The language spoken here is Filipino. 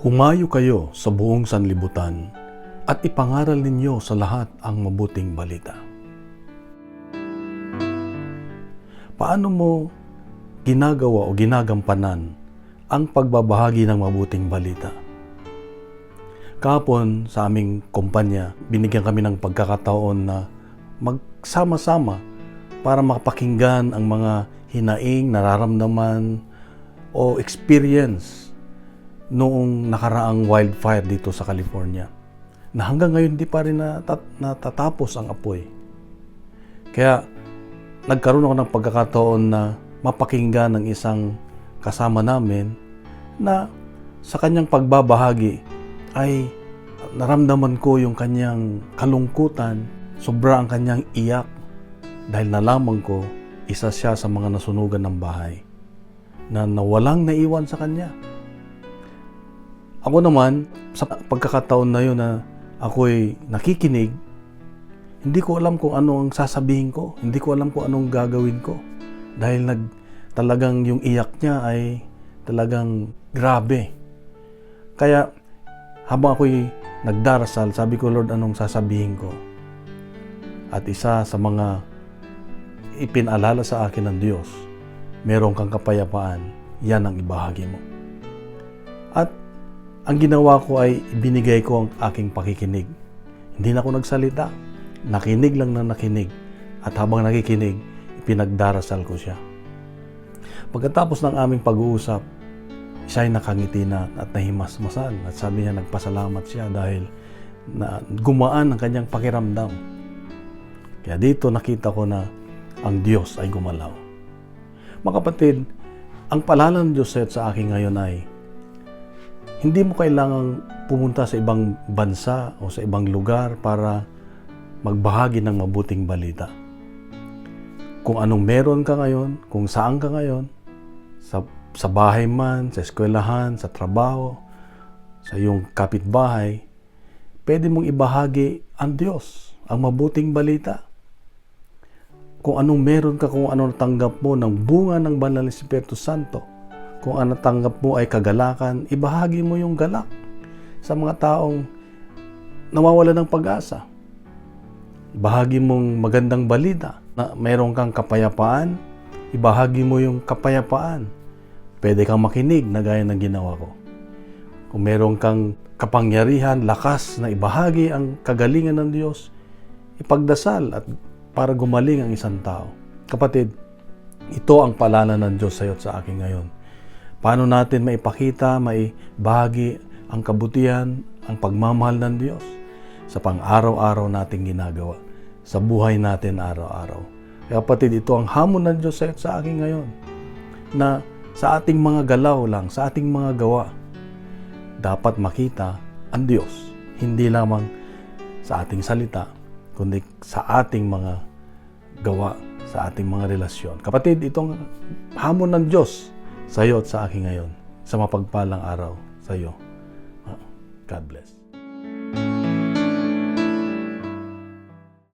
Humayo kayo sa buong sanlibutan at ipangaral ninyo sa lahat ang mabuting balita. Paano mo ginagawa o ginagampanan ang pagbabahagi ng mabuting balita? Kahapon sa aming kumpanya, binigyan kami ng pagkakataon na magsama-sama para makapakinggan ang mga hinaing, nararamdaman o experience noong nakaraang wildfire dito sa California, na hanggang ngayon di pa rin natatapos ang apoy. Kaya nagkaroon ako ng pagkakataon na mapakinggan ng isang kasama namin na sa kanyang pagbabahagi ay naramdaman ko yung kanyang kalungkutan, sobra ang kanyang iyak dahil nalaman ko isa siya sa mga nasunugan ng bahay na nawalang naiwan sa kanya. Ako naman, sa pagkakataon na yun na ako'y nakikinig, hindi ko alam kung ano ang sasabihin ko. Hindi ko alam kung anong gagawin ko. Dahil talagang yung iyak niya ay talagang grabe. Kaya habang ako'y nagdarasal, sabi ko, Lord, anong sasabihin ko? At isa sa mga ipinalala sa akin ng Diyos, meron kang kapayapaan, yan ang ibahagi mo. At ang ginawa ko ay binigay ko ang aking pakikinig. Hindi na ako nagsalita. Nakinig lang na nakinig. At habang nakikinig, ipinagdarasal ko siya. Pagkatapos ng aming pag-uusap, siya ay nakangiti na at nahimasmasan. At sabi niya, nagpasalamat siya dahil gumaan ang kanyang pakiramdam. Kaya dito nakita ko na ang Diyos ay gumalaw. Mga kapatid, ang paalala ng Diyos sa akin ngayon ay hindi mo kailangang pumunta sa ibang bansa o sa ibang lugar para magbahagi ng mabuting balita. Kung anong meron ka ngayon, kung saan ka ngayon, sa bahay man, sa eskwelahan, sa trabaho, sa iyong kapitbahay, pwede mong ibahagi ang Diyos, ang mabuting balita. Kung anong meron ka, kung anong natanggap mo ng bunga ng Banal na Espiritu Santo, kung ang natanggap mo ay kagalakan, ibahagi mo yung galak sa mga taong nawawala ng pag-asa. Ibahagi mong magandang balita na mayroon kang kapayapaan, ibahagi mo yung kapayapaan. Pwede kang makinig na gaya ng ginawa ko. Kung mayroon kang kapangyarihan, lakas na ibahagi ang kagalingan ng Diyos, ipagdasal at para gumaling ang isang tao. Kapatid, ito ang paalala ng Diyos sa iyo at sa akin ngayon. Paano natin maipakita, maibahagi ang kabutihan, ang pagmamahal ng Diyos sa pang-araw-araw nating ginagawa, sa buhay natin araw-araw. Kaya kapatid, ito ang hamon ng Diyos sa iyo at sa akin ngayon, na sa ating mga galaw lang, sa ating mga gawa, dapat makita ang Diyos. Hindi lamang sa ating salita, kundi sa ating mga gawa, sa ating mga relasyon. Kapatid, itong hamon ng Diyos sa iyo at sa akin ngayon, sa mapagpalang araw sa iyo. God bless.